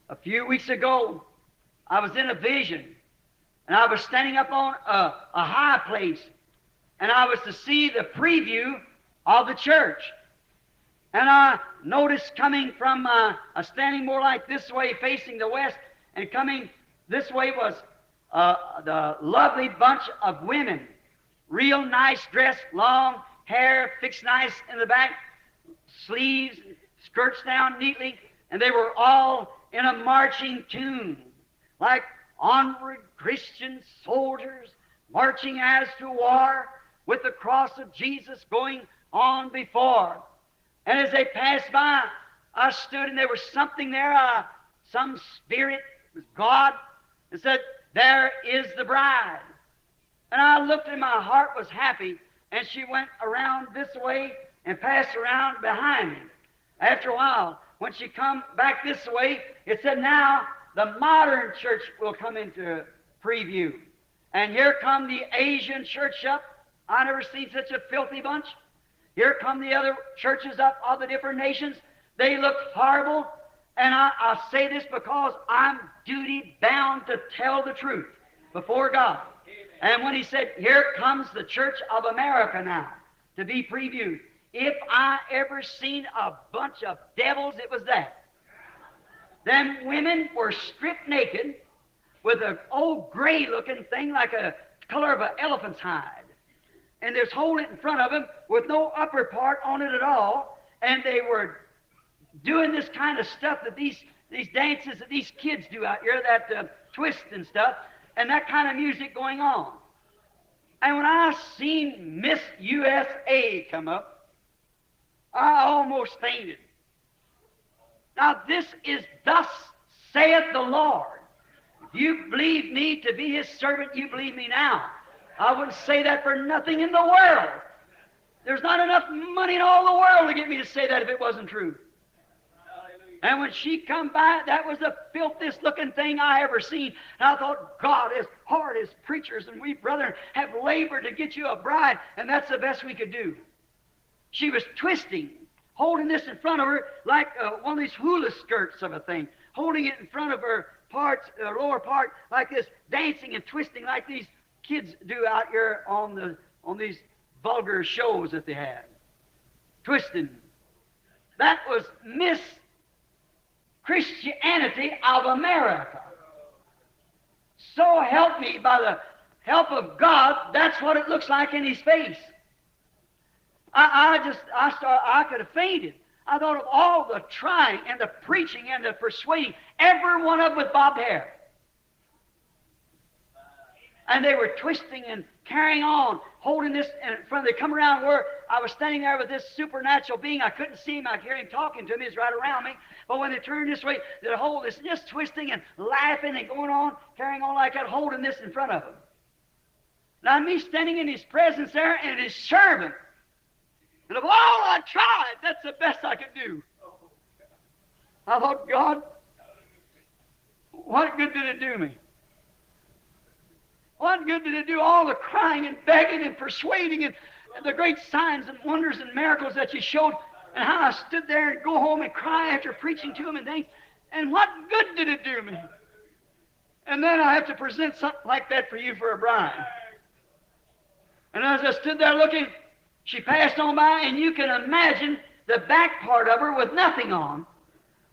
A few weeks ago, I was in a vision, and I was standing up on a high place, and I was to see the preview of the church. And I noticed coming from, standing more like this way, facing the west, and coming this way was the lovely bunch of women, real nice dressed, long hair, fixed nice in the back, sleeves, skirts down neatly, and they were all in a marching tune, like onward Christian soldiers marching as to war with the cross of Jesus going on before. And as they passed by, I stood, and there was something there, some spirit, it was God, and said, "There is the bride." And I looked, and my heart was happy, and she went around this way and passed around behind me. After a while, when she come back this way, it said, "Now the modern church will come into preview." And here come the Asian church up. I never seen such a filthy bunch. Here come the other churches up of the different nations. They look horrible. And I say this because I'm duty bound to tell the truth before God. And when he said, "Here comes the Church of America now to be previewed," if I ever seen a bunch of devils, it was that. Them women were stripped naked with an old gray-looking thing like a color of an elephant's hide. And there's holding it in front of them with no upper part on it at all. And they were doing this kind of stuff that these dances that these kids do out here, that twist and stuff, and that kind of music going on. And when I seen Miss USA come up, I almost fainted. Now this is "Thus saith the Lord." If you believe me to be His servant, you believe me now. I wouldn't say that for nothing in the world. There's not enough money in all the world to get me to say that if it wasn't true. And when she come by, that was the filthiest looking thing I ever seen. And I thought, God, as hard as preachers and we brethren have labored to get you a bride, and that's the best we could do. She was twisting, holding this in front of her like one of these hula skirts of a thing, holding it in front of her parts, lower part like this, dancing and twisting like these kids do out here on these vulgar shows that they had. Twisting. That was Miss Christianity of America. So help me, by the help of God, that's what it looks like in His face. I could have fainted. I thought of all the trying and the preaching and the persuading, every one of them with bobbed hair. And they were twisting and carrying on, holding this in front. They come around where I was standing there with this supernatural being. I couldn't see him. I could hear him talking to me. He's right around me. But when they turned this way, they'd hold this, just twisting and laughing and going on, carrying on like that, holding this in front of them. Now me standing in His presence there and His servant. And of all I tried, that's the best I could do. I thought, God, what good did it do me? What good did it do all the crying and begging and persuading and the great signs and wonders and miracles that You showed, and how I stood there and go home and cry after preaching to Him and things, and what good did it do me? And then I have to present something like that for you for a bride. And as I stood there looking, she passed on by, and you can imagine the back part of her with nothing on,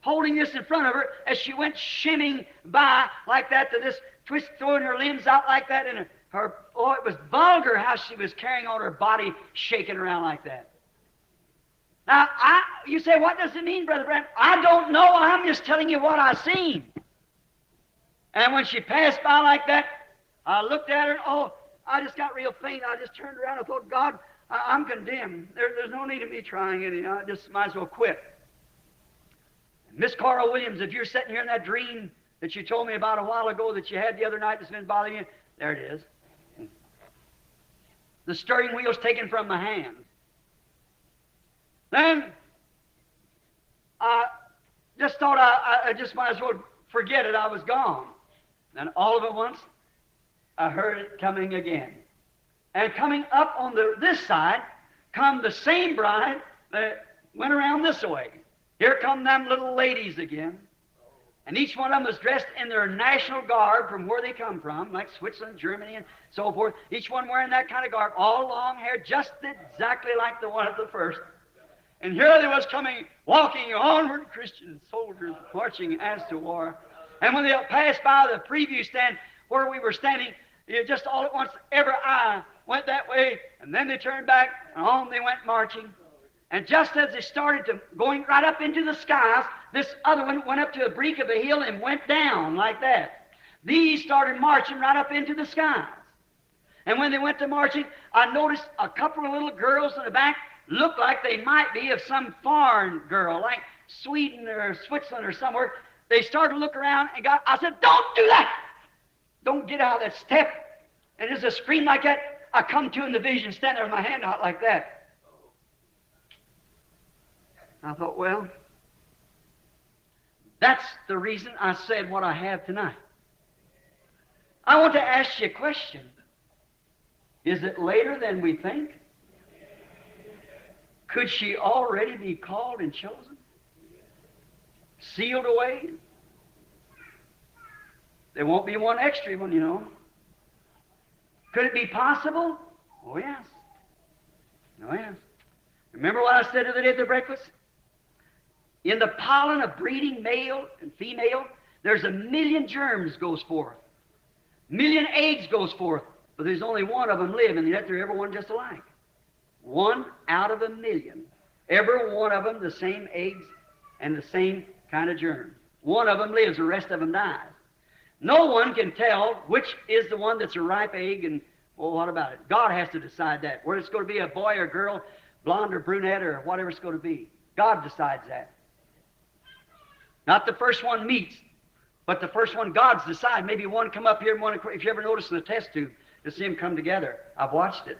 holding this in front of her as she went shimming by like that to this twist, throwing her limbs out like that, and her, oh, it was vulgar how she was carrying on her body, shaking around like that. Now, you say, what does it mean, Brother Branham? I don't know. I'm just telling you what I seen. And when she passed by like that, I looked at her, and oh, I just got real faint. I just turned around and thought, God, I'm condemned. There's no need of me trying it. I just might as well quit. Miss Carl Williams, if you're sitting here in that dream that you told me about a while ago that you had the other night that's been bothering you, there it is. The steering wheel's taken from my hand. Then I just thought I just might as well forget it. I was gone. Then all of at once, I heard it coming again. And coming up on this side, come the same bride that went around this way. Here come them little ladies again. And each one of them was dressed in their national garb from where they come from, like Switzerland, Germany, and so forth. Each one wearing that kind of garb, all long hair, just exactly like the one at the first. And here they was coming, walking onward, Christian soldiers marching as to war. And when they passed by the preview stand where we were standing, just all at once, every eye went that way, and then they turned back, and on they went marching. And just as they started to going right up into the skies, this other one went up to a break of a hill and went down like that. These started marching right up into the skies. And when they went to marching, I noticed a couple of little girls in the back looked like they might be of some foreign girl, like Sweden or Switzerland or somewhere. They started to look around and I said, "Don't do that! Don't get out of that step." And there's a scream like that. I come to in the vision, standing there with my hand out like that. I thought, well, that's the reason I said what I have tonight. I want to ask you a question. Is it later than we think? Could she already be called and chosen? Sealed away? There won't be one extra one, you know. Could it be possible? Oh, yes. Oh, yes. Remember what I said the other day at the breakfast? In the pollen of breeding male and female, there's 1,000,000 germs goes forth. 1,000,000 eggs goes forth, but there's only one of them live, and yet they're every one just alike. 1 out of 1,000,000. Every one of them the same eggs and the same kind of germ. One of them lives, the rest of them dies. No one can tell which is the one that's a ripe egg, and, well, what about it? God has to decide that, whether it's going to be a boy or girl, blonde or brunette or whatever it's going to be. God decides that. Not the first one meets, but the first one God's decide. Maybe one come up here and one, if you ever notice in the test tube, to see them come together. I've watched it.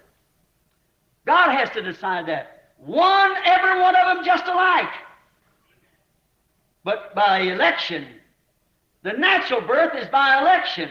God has to decide that. Every one of them just alike. But by election, the natural birth is by election.